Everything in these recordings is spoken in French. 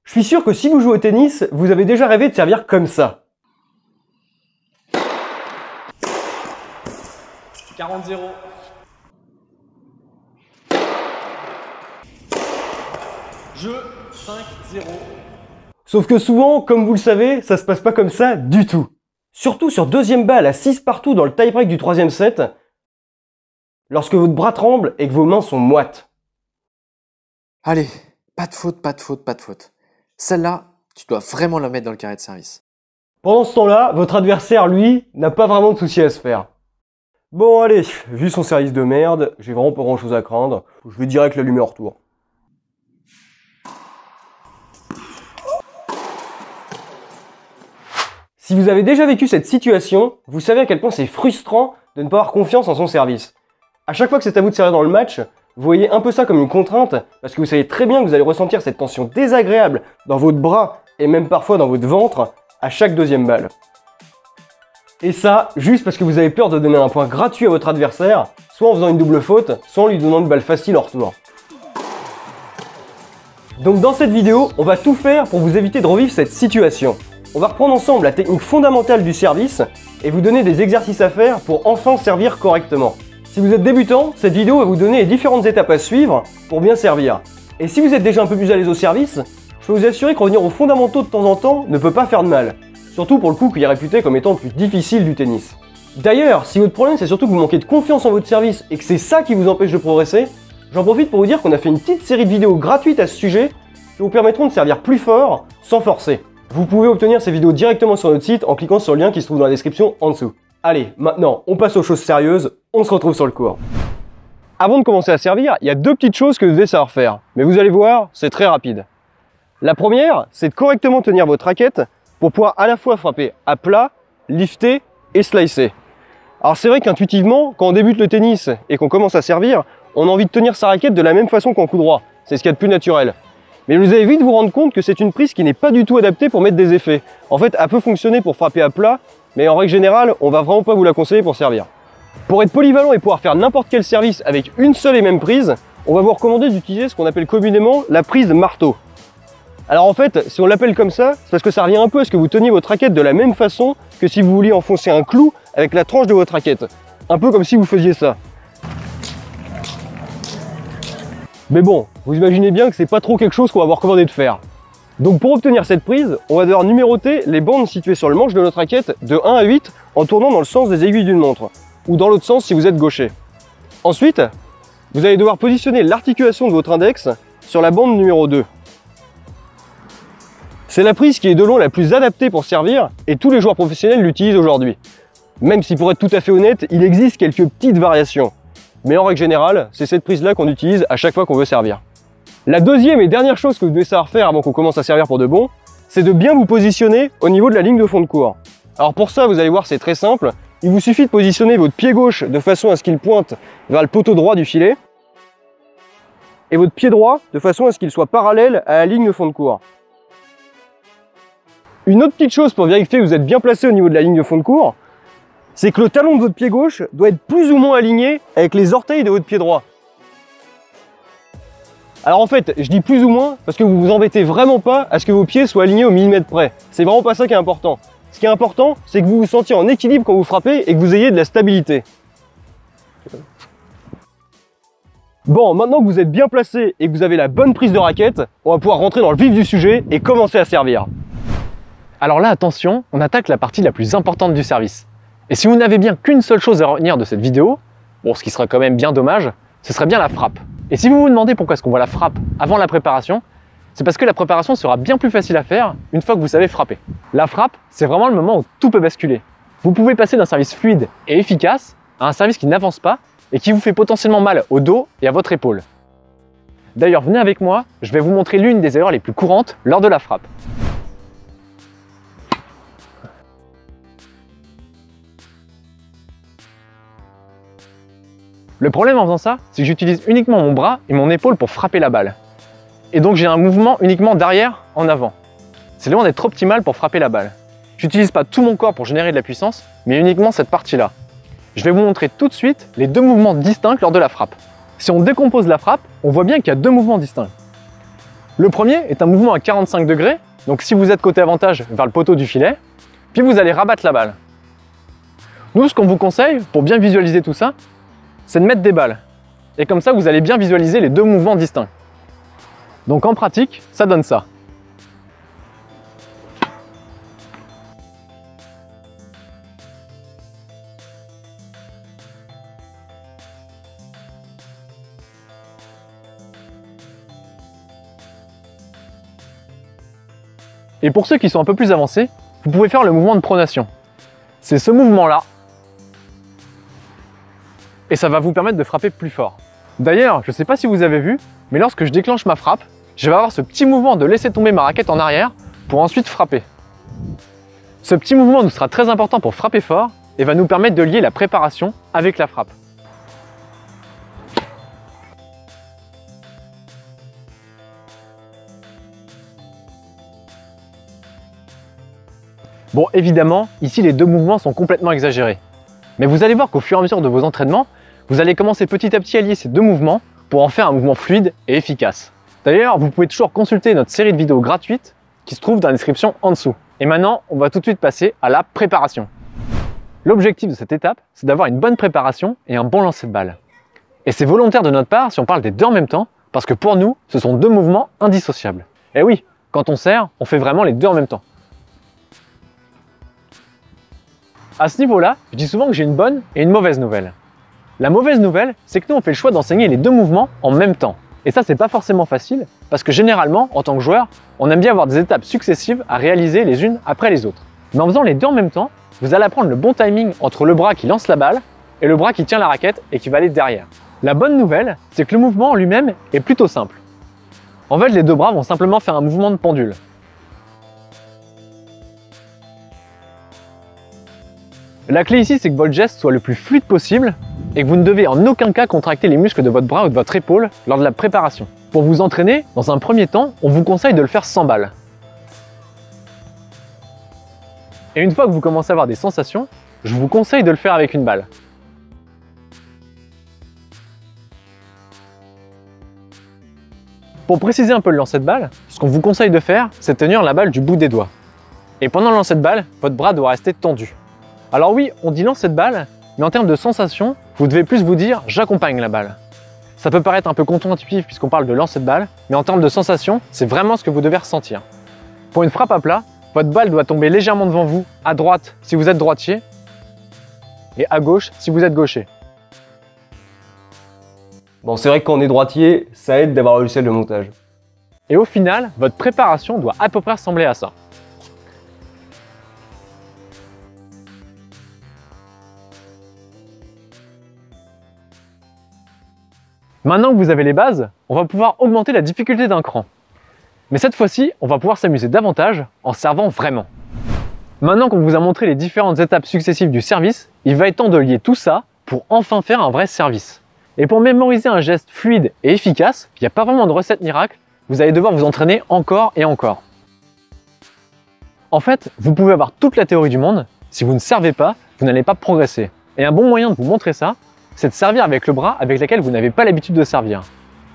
Je suis sûr que si vous jouez au tennis, vous avez déjà rêvé de servir comme ça. 40-0. Jeu 5-0. Sauf que souvent, comme vous le savez, ça se passe pas comme ça du tout. Surtout sur deuxième balle à 6 partout dans le tie-break du troisième set, lorsque votre bras tremble et que vos mains sont moites. Allez, pas de faute, pas de faute, pas de faute. Celle-là, tu dois vraiment la mettre dans le carré de service. Pendant ce temps-là, votre adversaire, lui, n'a pas vraiment de soucis à se faire. Bon allez, vu son service de merde, j'ai vraiment pas grand chose à craindre, je vais direct l'allumer en retour. Si vous avez déjà vécu cette situation, vous savez à quel point c'est frustrant de ne pas avoir confiance en son service. À chaque fois que c'est à vous de servir dans le match, vous voyez un peu ça comme une contrainte, parce que vous savez très bien que vous allez ressentir cette tension désagréable dans votre bras et même parfois dans votre ventre à chaque deuxième balle. Et ça, juste parce que vous avez peur de donner un point gratuit à votre adversaire, soit en faisant une double faute, soit en lui donnant une balle facile en retour. Donc dans cette vidéo, on va tout faire pour vous éviter de revivre cette situation. On va reprendre ensemble la technique fondamentale du service et vous donner des exercices à faire pour enfin servir correctement. Si vous êtes débutant, cette vidéo va vous donner les différentes étapes à suivre pour bien servir. Et si vous êtes déjà un peu plus à l'aise au service, je peux vous assurer que revenir aux fondamentaux de temps en temps ne peut pas faire de mal. Surtout pour le coup qui est réputé comme étant le plus difficile du tennis. D'ailleurs, si votre problème c'est surtout que vous manquez de confiance en votre service et que c'est ça qui vous empêche de progresser, j'en profite pour vous dire qu'on a fait une petite série de vidéos gratuites à ce sujet qui vous permettront de servir plus fort sans forcer. Vous pouvez obtenir ces vidéos directement sur notre site en cliquant sur le lien qui se trouve dans la description en dessous. Allez, maintenant, on passe aux choses sérieuses, on se retrouve sur le court. Avant de commencer à servir, il y a deux petites choses que vous devez savoir faire. Mais vous allez voir, c'est très rapide. La première, c'est de correctement tenir votre raquette pour pouvoir à la fois frapper à plat, lifter et slicer. Alors c'est vrai qu'intuitivement, quand on débute le tennis et qu'on commence à servir, on a envie de tenir sa raquette de la même façon qu'en coup droit. C'est ce qu'il y a de plus naturel. Mais vous allez vite vous rendre compte que c'est une prise qui n'est pas du tout adaptée pour mettre des effets. En fait, elle peut fonctionner pour frapper à plat, mais en règle générale, on va vraiment pas vous la conseiller pour servir. Pour être polyvalent et pouvoir faire n'importe quel service avec une seule et même prise, on va vous recommander d'utiliser ce qu'on appelle communément la prise marteau. Alors en fait, si on l'appelle comme ça, c'est parce que ça revient un peu à ce que vous teniez votre raquette de la même façon que si vous vouliez enfoncer un clou avec la tranche de votre raquette. Un peu comme si vous faisiez ça. Mais bon, vous imaginez bien que c'est pas trop quelque chose qu'on va vous recommander de faire. Donc pour obtenir cette prise, on va devoir numéroter les bandes situées sur le manche de notre raquette de 1 à 8 en tournant dans le sens des aiguilles d'une montre, ou dans l'autre sens si vous êtes gaucher. Ensuite, vous allez devoir positionner l'articulation de votre index sur la bande numéro 2. C'est la prise qui est de loin la plus adaptée pour servir et tous les joueurs professionnels l'utilisent aujourd'hui. Même si pour être tout à fait honnête, il existe quelques petites variations. Mais en règle générale, c'est cette prise-là qu'on utilise à chaque fois qu'on veut servir. La deuxième et dernière chose que vous devez savoir faire avant qu'on commence à servir pour de bon, c'est de bien vous positionner au niveau de la ligne de fond de court. Alors pour ça, vous allez voir, c'est très simple. Il vous suffit de positionner votre pied gauche de façon à ce qu'il pointe vers le poteau droit du filet et votre pied droit de façon à ce qu'il soit parallèle à la ligne de fond de court. Une autre petite chose pour vérifier que vous êtes bien placé au niveau de la ligne de fond de court, c'est que le talon de votre pied gauche doit être plus ou moins aligné avec les orteils de votre pied droit. Alors en fait, je dis plus ou moins parce que vous vous embêtez vraiment pas à ce que vos pieds soient alignés au millimètre près. C'est vraiment pas ça qui est important. Ce qui est important, c'est que vous vous sentiez en équilibre quand vous frappez et que vous ayez de la stabilité. Bon, maintenant que vous êtes bien placé et que vous avez la bonne prise de raquette, on va pouvoir rentrer dans le vif du sujet et commencer à servir. Alors là, attention, on attaque la partie la plus importante du service. Et si vous n'avez bien qu'une seule chose à retenir de cette vidéo, bon, ce qui serait quand même bien dommage, ce serait bien la frappe. Et si vous vous demandez pourquoi est-ce qu'on voit la frappe avant la préparation, c'est parce que la préparation sera bien plus facile à faire une fois que vous savez frapper. La frappe, c'est vraiment le moment où tout peut basculer. Vous pouvez passer d'un service fluide et efficace à un service qui n'avance pas et qui vous fait potentiellement mal au dos et à votre épaule. D'ailleurs, venez avec moi, je vais vous montrer l'une des erreurs les plus courantes lors de la frappe. Le problème en faisant ça, c'est que j'utilise uniquement mon bras et mon épaule pour frapper la balle. Et donc j'ai un mouvement uniquement d'arrière en avant. C'est loin d'être optimal pour frapper la balle. J'utilise pas tout mon corps pour générer de la puissance, mais uniquement cette partie-là. Je vais vous montrer tout de suite les deux mouvements distincts lors de la frappe. Si on décompose la frappe, on voit bien qu'il y a deux mouvements distincts. Le premier est un mouvement à 45 degrés, donc si vous êtes côté avantage vers le poteau du filet, puis vous allez rabattre la balle. Nous, ce qu'on vous conseille, pour bien visualiser tout ça, c'est de mettre des balles. Et comme ça, vous allez bien visualiser les deux mouvements distincts. Donc en pratique, ça donne ça. Et pour ceux qui sont un peu plus avancés, vous pouvez faire le mouvement de pronation. C'est ce mouvement-là. Et ça va vous permettre de frapper plus fort. D'ailleurs, je ne sais pas si vous avez vu, mais lorsque je déclenche ma frappe, je vais avoir ce petit mouvement de laisser tomber ma raquette en arrière pour ensuite frapper. Ce petit mouvement nous sera très important pour frapper fort et va nous permettre de lier la préparation avec la frappe. Bon, évidemment, ici les deux mouvements sont complètement exagérés. Mais vous allez voir qu'au fur et à mesure de vos entraînements, vous allez commencer petit à petit à lier ces deux mouvements pour en faire un mouvement fluide et efficace. D'ailleurs, vous pouvez toujours consulter notre série de vidéos gratuites qui se trouve dans la description en dessous. Et maintenant, on va tout de suite passer à la préparation. L'objectif de cette étape, c'est d'avoir une bonne préparation et un bon lancer de balle. Et c'est volontaire de notre part si on parle des deux en même temps, parce que pour nous, ce sont deux mouvements indissociables. Et oui, quand on sert, on fait vraiment les deux en même temps. À ce niveau-là, je dis souvent que j'ai une bonne et une mauvaise nouvelle. La mauvaise nouvelle, c'est que nous on fait le choix d'enseigner les deux mouvements en même temps. Et ça, c'est pas forcément facile, parce que généralement, en tant que joueur, on aime bien avoir des étapes successives à réaliser les unes après les autres. Mais en faisant les deux en même temps, vous allez apprendre le bon timing entre le bras qui lance la balle et le bras qui tient la raquette et qui va aller derrière. La bonne nouvelle, c'est que le mouvement en lui-même est plutôt simple. En fait, les deux bras vont simplement faire un mouvement de pendule. La clé ici, c'est que votre geste soit le plus fluide possible et que vous ne devez en aucun cas contracter les muscles de votre bras ou de votre épaule lors de la préparation. Pour vous entraîner, dans un premier temps, on vous conseille de le faire sans balle. Et une fois que vous commencez à avoir des sensations, je vous conseille de le faire avec une balle. Pour préciser un peu le lancer de balle, ce qu'on vous conseille de faire, c'est tenir la balle du bout des doigts. Et pendant le lancer de balle, votre bras doit rester tendu. Alors oui, on dit lancer de balle, mais en termes de sensation, vous devez plus vous dire « j'accompagne la balle ». Ça peut paraître un peu contre-intuitif puisqu'on parle de lancer de balle, mais en termes de sensation, c'est vraiment ce que vous devez ressentir. Pour une frappe à plat, votre balle doit tomber légèrement devant vous, à droite si vous êtes droitier, et à gauche si vous êtes gaucher. Bon, c'est vrai que quand on est droitier, ça aide d'avoir le logiciel de montage. Et au final, votre préparation doit à peu près ressembler à ça. Maintenant que vous avez les bases, on va pouvoir augmenter la difficulté d'un cran. Mais cette fois-ci, on va pouvoir s'amuser davantage en servant vraiment. Maintenant qu'on vous a montré les différentes étapes successives du service, il va être temps de lier tout ça pour enfin faire un vrai service. Et pour mémoriser un geste fluide et efficace, il n'y a pas vraiment de recette miracle, vous allez devoir vous entraîner encore et encore. En fait, vous pouvez avoir toute la théorie du monde, si vous ne servez pas, vous n'allez pas progresser. Et un bon moyen de vous montrer ça, c'est de servir avec le bras avec lequel vous n'avez pas l'habitude de servir.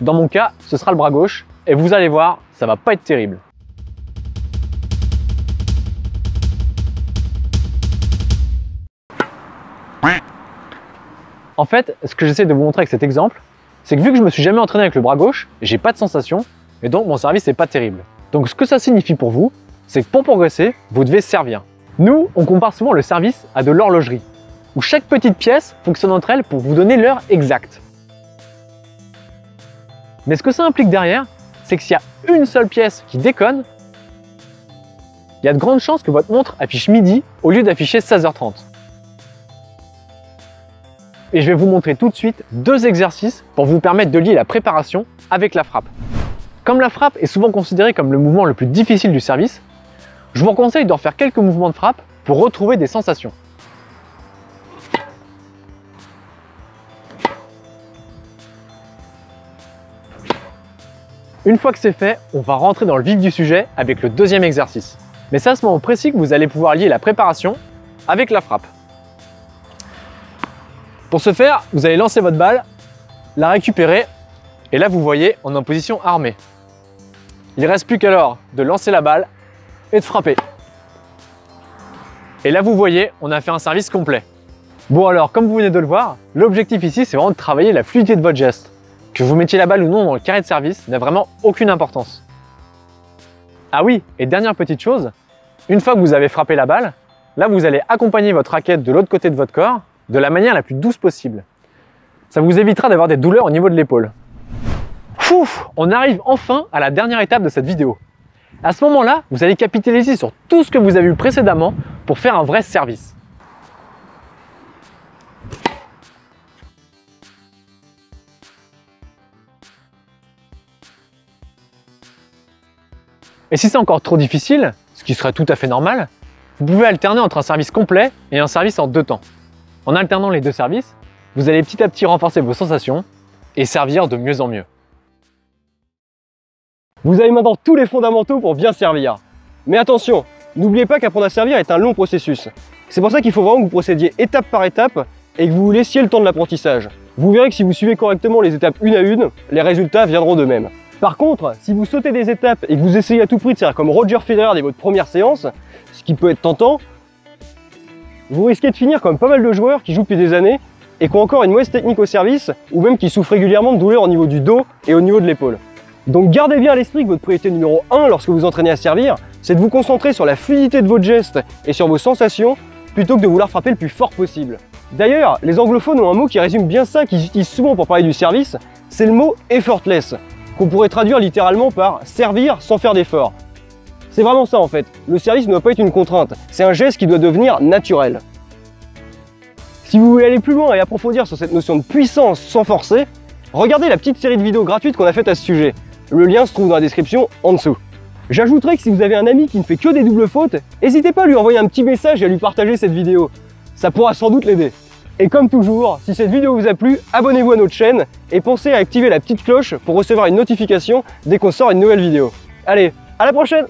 Dans mon cas, ce sera le bras gauche, et vous allez voir, ça va pas être terrible. En fait, ce que j'essaie de vous montrer avec cet exemple, c'est que vu que je me suis jamais entraîné avec le bras gauche, j'ai pas de sensation, et donc mon service n'est pas terrible. Donc ce que ça signifie pour vous, c'est que pour progresser, vous devez servir. Nous, on compare souvent le service à de l'horlogerie, où chaque petite pièce fonctionne entre elles pour vous donner l'heure exacte. Mais ce que ça implique derrière, c'est que s'il y a une seule pièce qui déconne, il y a de grandes chances que votre montre affiche midi au lieu d'afficher 16h30. Et je vais vous montrer tout de suite deux exercices pour vous permettre de lier la préparation avec la frappe. Comme la frappe est souvent considérée comme le mouvement le plus difficile du service, je vous conseille de refaire quelques mouvements de frappe pour retrouver des sensations. Une fois que c'est fait, on va rentrer dans le vif du sujet avec le deuxième exercice. Mais c'est à ce moment précis que vous allez pouvoir lier la préparation avec la frappe. Pour ce faire, vous allez lancer votre balle, la récupérer, et là vous voyez, on est en position armée. Il ne reste plus qu'alors de lancer la balle et de frapper. Et là, vous voyez, on a fait un service complet. Bon alors, comme vous venez de le voir, l'objectif ici, c'est vraiment de travailler la fluidité de votre geste. Que vous mettiez la balle ou non dans le carré de service n'a vraiment aucune importance. Ah oui, et dernière petite chose, une fois que vous avez frappé la balle, là vous allez accompagner votre raquette de l'autre côté de votre corps de la manière la plus douce possible. Ça vous évitera d'avoir des douleurs au niveau de l'épaule. On arrive enfin à la dernière étape de cette vidéo. À ce moment-là, vous allez capitaliser sur tout ce que vous avez vu précédemment pour faire un vrai service. Et si c'est encore trop difficile, ce qui serait tout à fait normal, vous pouvez alterner entre un service complet et un service en 2 temps. En alternant les 2 services, vous allez petit à petit renforcer vos sensations et servir de mieux en mieux. Vous avez maintenant tous les fondamentaux pour bien servir. Mais attention, n'oubliez pas qu'apprendre à servir est un long processus. C'est pour ça qu'il faut vraiment que vous procédiez étape par étape et que vous vous laissiez le temps de l'apprentissage. Vous verrez que si vous suivez correctement les étapes une à une, les résultats viendront d'eux-mêmes. Par contre, si vous sautez des étapes et que vous essayez à tout prix de faire comme Roger Federer dès votre première séance, ce qui peut être tentant, vous risquez de finir comme pas mal de joueurs qui jouent depuis des années et qui ont encore une mauvaise technique au service ou même qui souffrent régulièrement de douleurs au niveau du dos et au niveau de l'épaule. Donc gardez bien à l'esprit que votre priorité numéro 1 lorsque vous entraînez à servir, c'est de vous concentrer sur la fluidité de votre geste et sur vos sensations plutôt que de vouloir frapper le plus fort possible. D'ailleurs, les anglophones ont un mot qui résume bien ça qu'ils utilisent souvent pour parler du service, c'est le mot « effortless », qu'on pourrait traduire littéralement par « servir sans faire d'effort ». C'est vraiment ça en fait, le service ne doit pas être une contrainte, c'est un geste qui doit devenir naturel. Si vous voulez aller plus loin et approfondir sur cette notion de puissance sans forcer, regardez la petite série de vidéos gratuites qu'on a faite à ce sujet. Le lien se trouve dans la description en dessous. J'ajouterai que si vous avez un ami qui ne fait que des doubles fautes, n'hésitez pas à lui envoyer un petit message et à lui partager cette vidéo. Ça pourra sans doute l'aider. Et comme toujours, si cette vidéo vous a plu, abonnez-vous à notre chaîne et pensez à activer la petite cloche pour recevoir une notification dès qu'on sort une nouvelle vidéo. Allez, à la prochaine!